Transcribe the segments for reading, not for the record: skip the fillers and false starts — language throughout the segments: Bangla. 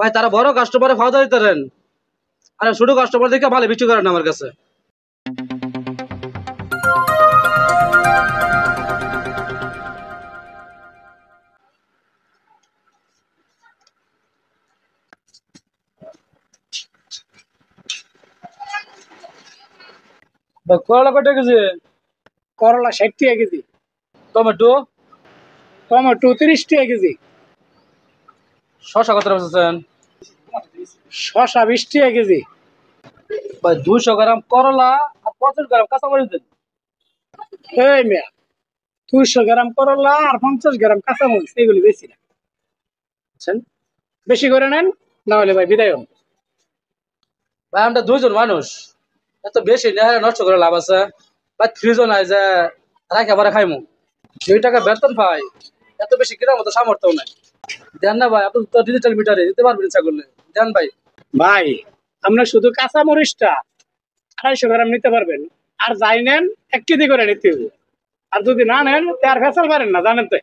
ভাই তারা বড় কাস্টমারে ফায়দা দিতেন, আর ছোট কাস্টমার দেখে ভালো বিক্রি করেন আমার কাছে। করলা কত কেজি? করলা 60 টাকা কেজি। টমেটো? টমেটো 30 টাকা কেজি। শসা কত বেচেছেন? শসা 20 টাকা কেজি। ভাই 200 গ্রাম করলা আর 50 গ্রাম কাঁচামরিচ দেন। এই মিয়া 200 গ্রাম করলা আর 50 গ্রাম কাঁচামরিচ এগুলি বেশি না, বুঝছেন? বেশি করে নেন, না হলে ভাই বিদায় হন। ভাই আমরা দুইজন মানুষ, এত বেশি নেহারে নষ্ট করে লাভ আছে? ভাই 3 জন আই যে রাখা পরে খাইমু, 2 টাকা বেতন পাই, এত বেশি কেনার মতো সামর্থ্য নাই। দেন না ভাই, আপনি তো ডিজিটাল মিটারে দিতে পারবেন ইচ্ছা করলে, দেন ভাই। ভাই আমরা শুধু কাঁচামরিচটা 250 গ্রাম নিতে পারবেন, আর যাই নেন 1 কেজি করে নিতে হবে। আর যদি না নেন তো আর ফেসাল পারেন না, জানেন তো।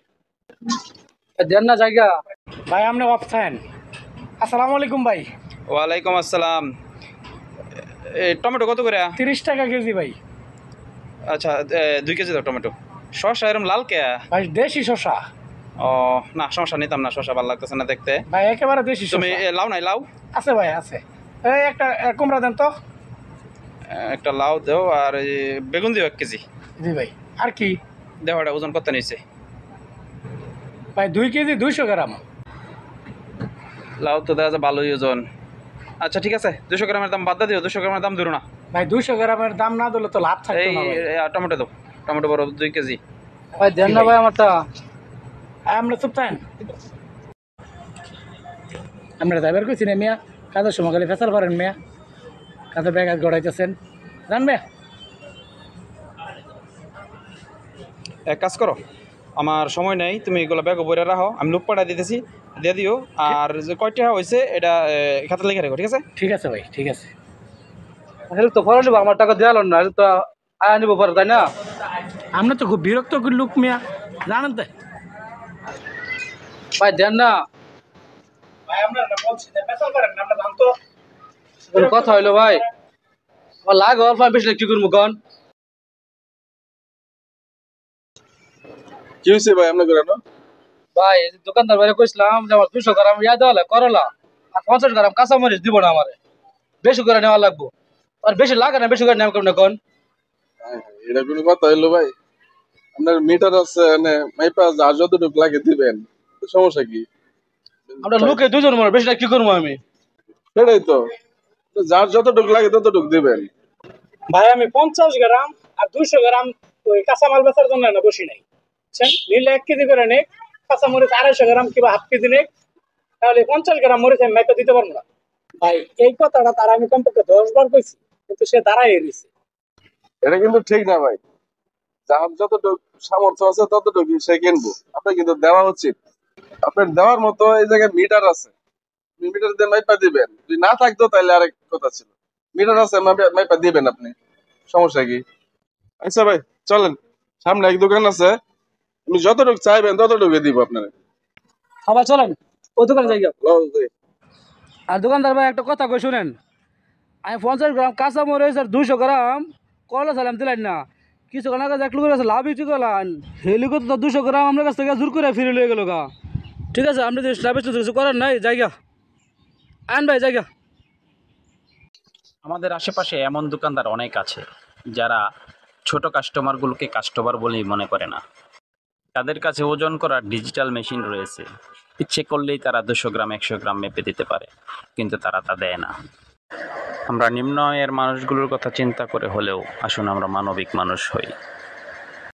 দেন না জায়গা। ভাই আপনি অফসাইন। আসসালামু আলাইকুম ভাই। ওয়ালাইকুম আসসালাম। টমেটো কত করে? 30 টাকা কেজি ভাই। আচ্ছা 2 কেজি দাও টমেটো। শসা এরম লাল কে? ভাই দেশি শসা। ও না, শসা নিতাম না, শসা ভালো লাগতেছে না দেখতে। ভাই একেবারে দেশি শসা। তুমি লাউ নাই? লাউ আছে ভাই, আছে। এই একটা কুমড়া দেন তো। একটা লাউ দাও, আর বেগুন দিও 1 কেজি। জি ভাই। আর কি দেখো এটা ওজন কত নিচ্ছে? ভাই 2 কেজি 200 গ্রাম। লাউ তো দেখা যায় ভালোই ওজন। আচ্ছা ঠিক আছে, 200 গ্রামের দাম বাদ দিও, 200 গ্রামের দাম ধরো না। ভাই 200 গ্রামের দাম না দিলে তো লাভ থাকতো না ভাই। টমেটো দাও, টমেটো বড় 2 কেজি। ভাই দেন না ভাই আমারটা। আমরা চুপ থাকেন। আমরা ড্রাইভার কইছি না মিয়া, কাজের সময় খালি ফেসাল পারেন মিয়া, কাজের ব্যাগ গড়াইতেছেন, জানবে। এক কাজ করো, আমার সময় নেই, তুমি এগুলো ব্যাগ বইরা রাখো, আমি লোক পাঠাই দিতেছি, দিয়ে দিও। আর যে কয়টা হয়েছে এটা খাতা লিখে রাখো, ঠিক আছে? ঠিক আছে ভাই, ঠিক আছে। আসলে তো পরে নিবো, আমার টাকা দেওয়াল না, তো আয়া নিবো পরে, তাই না? আমরা তো খুব বিরক্ত লোক মিয়া, জানেন তো। ভাই দেন না। ভাই আমরা বলছি যে ফেসাল পারেন না, আমরা জানতো। কথা হইলো ভাই, আমার লাগে অল্প, বেশি কি করবো কন? কি হয়েছে ভাই আপনার ঘরে? ভাই এই যে দোকানদার বাইরে কইছিলাম যে আমার 200 গ্রাম ইয়া দেওয়া করলা আর 50 গ্রাম কাঁচামরিচ দিব না, আমারে বেশি করে নেওয়া লাগবো। আর বেশি লাগে না, বেশি করে নেওয়া কেমন কোন? এটা কোনো কথা হইলো ভাই? আপনার মিটার আছে, মানে মাইপা যা যতটুকু লাগে দিবেন, সমস্যা কি? আমরা লোকে দুজন মনে, বেশি কি করবো আমি? সেটাই তো, যার যতটুকু লাগে ততটুকু দিবেন। ভাই আমি 50 গ্রাম আর 200 গ্রাম ওই কাঁচামাল বেচার জন্য না বসি নাই, বুঝছেন? নিলে 1 কেজি করে নেই, কাঁচামরিচ 250 গ্রাম কিংবা হাফ কেজি নেই, তাহলে 50 গ্রাম মরিচ আমি মাইপা দিতে পারবো না। ভাই এই কথাটা তার আমি কমপক্ষে 10 বার কইছি, কিন্তু সে দাঁড়াই এসেছে। এটা কিন্তু ঠিক না ভাই, যার যতটুকু সামর্থ্য আছে ততটুকু সে কিনবো, আপনার কিন্তু দেওয়া উচিত। আপনার দেওয়ার মতো এই জায়গায় মিটার আছে, মিটার দিয়ে মাইপা দিবেন। যদি না থাকতো তাহলে আরেক কথা ছিল, মিটার আছে মাইপা দিবেন আপনি, সমস্যা কি? আচ্ছা ভাই চলেন, সামনে এক দোকান আছে, আপনি যতটুকু চাইবেন ততটুকু দিব আপনারা। সবাই চলেন ওই দোকানে যাই। লও যাই। আর দোকানদার ভাই একটা কথা কই শুনেন, আমি 50 গ্রাম কাঁচামরিচ আর 200 গ্রাম করলা সালাম দিলেন না, কিছু কানা কাছে এক লোকের কাছে লাভ বিক্রি করলেন, হেলিকো তো 200 গ্রাম আপনার কাছ থেকে জোর করে ফিরে লয়ে গেল গা। ঠিক আছে, আপনি যদি লাভের কিছু করার নাই জায়গা আন ভাই, জায়গা। আমাদের আশেপাশে এমন দোকানদার অনেক আছে যারা ছোট কাস্টমারগুলোকে কাস্টমার বলেই মনে করে না। তাদের কাছে ওজন করার ডিজিটাল মেশিন রয়েছে, ইচ্ছে করলেই তারা 200 গ্রাম 100 গ্রাম মেপে দিতে পারে, কিন্তু তারা তা দেয় না। আমরা নিম্ন আয়ের মানুষগুলোর কথা চিন্তা করে হলেও আসুন আমরা মানবিক মানুষ হই।